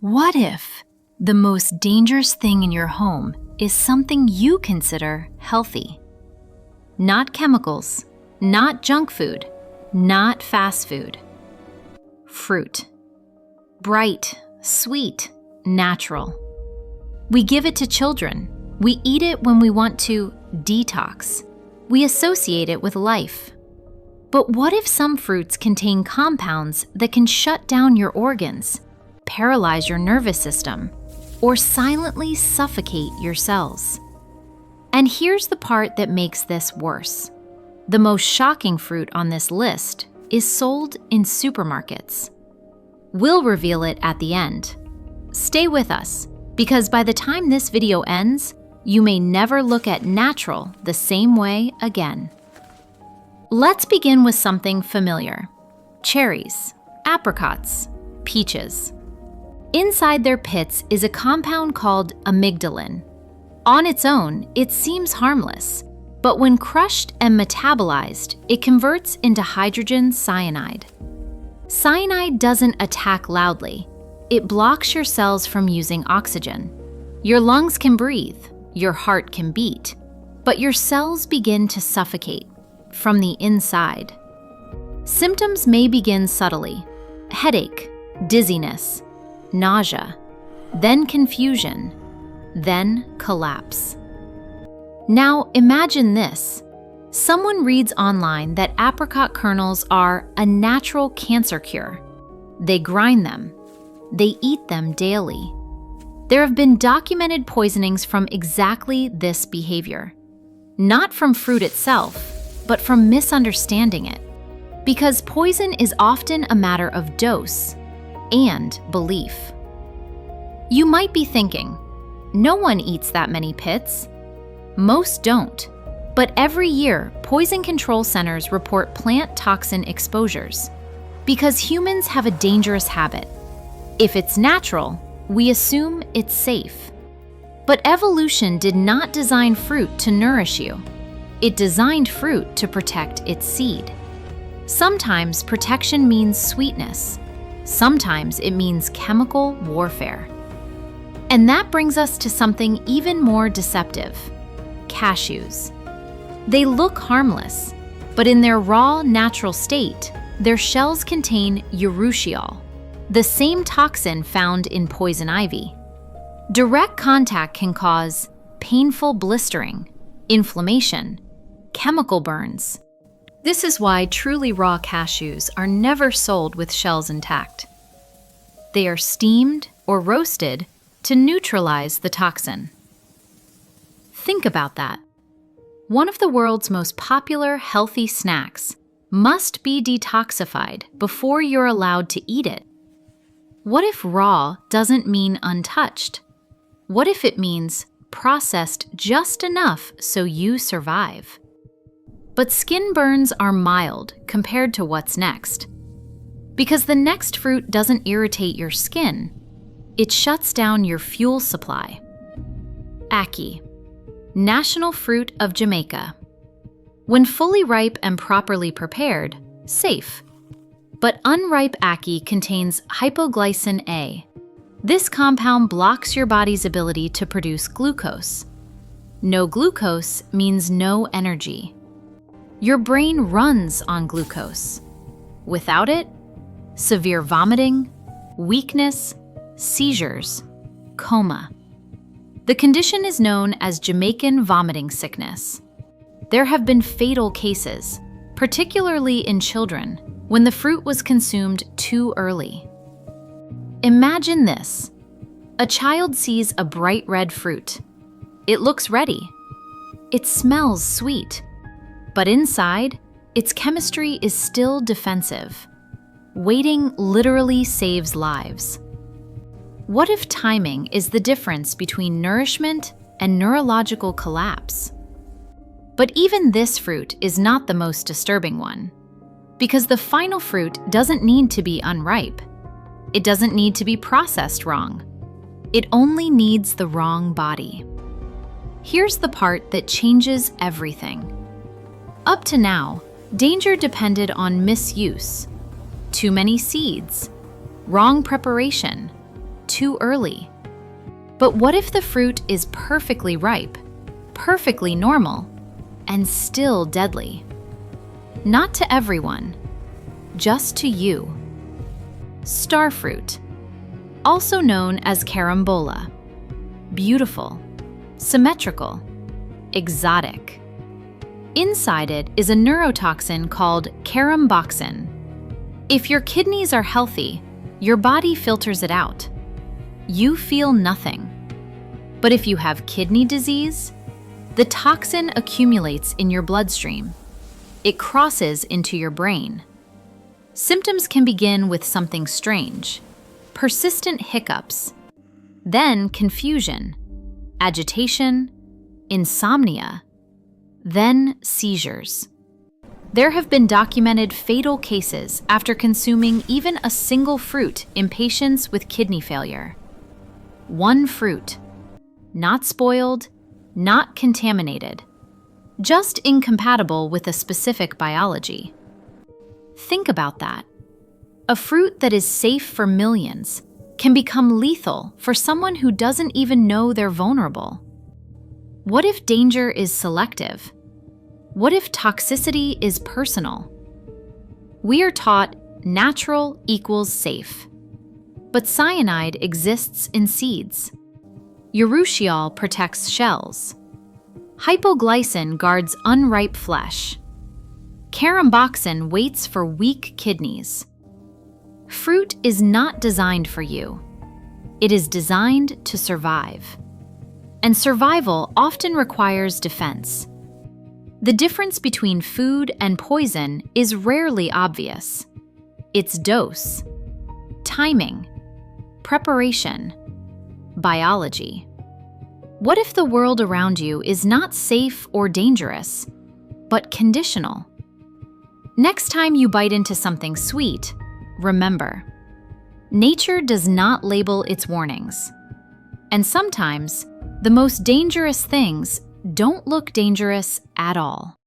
What if the most dangerous thing in your home is something you consider healthy? Not chemicals, not junk food, not fast food. Fruit. Bright, sweet, natural. We give it to children. We eat it when we want to detox. We associate it with life. But what if some fruits contain compounds that can shut down your organs, paralyze your nervous system, or silently suffocate your cells? And here's the part that makes this worse. The most shocking fruit on this list is sold in supermarkets. We'll reveal it at the end. Stay with us, because by the time this video ends, you may never look at natural the same way again. Let's begin with something familiar. Cherries, apricots, peaches. Inside their pits is a compound called amygdalin. On its own, it seems harmless, but when crushed and metabolized, it converts into hydrogen cyanide. Cyanide doesn't attack loudly. It blocks your cells from using oxygen. Your lungs can breathe, your heart can beat, but your cells begin to suffocate from the inside. Symptoms may begin subtly: headache, dizziness, nausea, then confusion, then collapse. Now imagine this. Someone reads online that apricot kernels are a natural cancer cure. They grind them. They eat them daily. There have been documented poisonings from exactly this behavior. Not from fruit itself, but from misunderstanding it. Because poison is often a matter of dose and belief. You might be thinking, no one eats that many pits. Most don't. But every year, poison control centers report plant toxin exposures. Because humans have a dangerous habit. If it's natural, we assume it's safe. But evolution did not design fruit to nourish you. It designed fruit to protect its seed. Sometimes protection means sweetness. Sometimes it means chemical warfare. And that brings us to something even more deceptive: cashews. They look harmless, but in their raw, natural state, their shells contain urushiol, the same toxin found in poison ivy. Direct contact can cause painful blistering, inflammation, chemical burns. This is why truly raw cashews are never sold with shells intact. They are steamed or roasted to neutralize the toxin. Think about that. One of the world's most popular healthy snacks must be detoxified before you're allowed to eat it. What if raw doesn't mean untouched? What if it means processed just enough so you survive? But skin burns are mild compared to what's next. Because the next fruit doesn't irritate your skin, it shuts down your fuel supply. Ackee, national fruit of Jamaica. When fully ripe and properly prepared, safe. But unripe ackee contains hypoglycin A. This compound blocks your body's ability to produce glucose. No glucose means no energy. Your brain runs on glucose. Without it, severe vomiting, weakness, seizures, coma. The condition is known as Jamaican vomiting sickness. There have been fatal cases, particularly in children, when the fruit was consumed too early. Imagine this. A child sees a bright red fruit. It looks ready. It smells sweet. But inside, its chemistry is still defensive. Waiting literally saves lives. What if timing is the difference between nourishment and neurological collapse? But even this fruit is not the most disturbing one, because the final fruit doesn't need to be unripe. It doesn't need to be processed wrong. It only needs the wrong body. Here's the part that changes everything. Up to now, danger depended on misuse. Too many seeds, wrong preparation, too early. But what if the fruit is perfectly ripe, perfectly normal, and still deadly? Not to everyone, just to you. Starfruit, also known as carambola. Beautiful, symmetrical, exotic. Inside it is a neurotoxin called caramboxin. If your kidneys are healthy, your body filters it out. You feel nothing. But if you have kidney disease, the toxin accumulates in your bloodstream. It crosses into your brain. Symptoms can begin with something strange, persistent hiccups, then confusion, agitation, insomnia, then seizures. There have been documented fatal cases after consuming even a single fruit in patients with kidney failure. One fruit, not spoiled, not contaminated, just incompatible with a specific biology. Think about that. A fruit that is safe for millions can become lethal for someone who doesn't even know they're vulnerable. What if danger is selective? What if toxicity is personal? We are taught natural equals safe. But cyanide exists in seeds. Urushiol protects shells. Hypoglycin guards unripe flesh. Caramboxin waits for weak kidneys. Fruit is not designed for you. It is designed to survive. And survival often requires defense. The difference between food and poison is rarely obvious. Its dose, timing, preparation, biology. What if the world around you is not safe or dangerous, but conditional? Next time you bite into something sweet, remember, nature does not label its warnings. And sometimes, the most dangerous things don't look dangerous at all.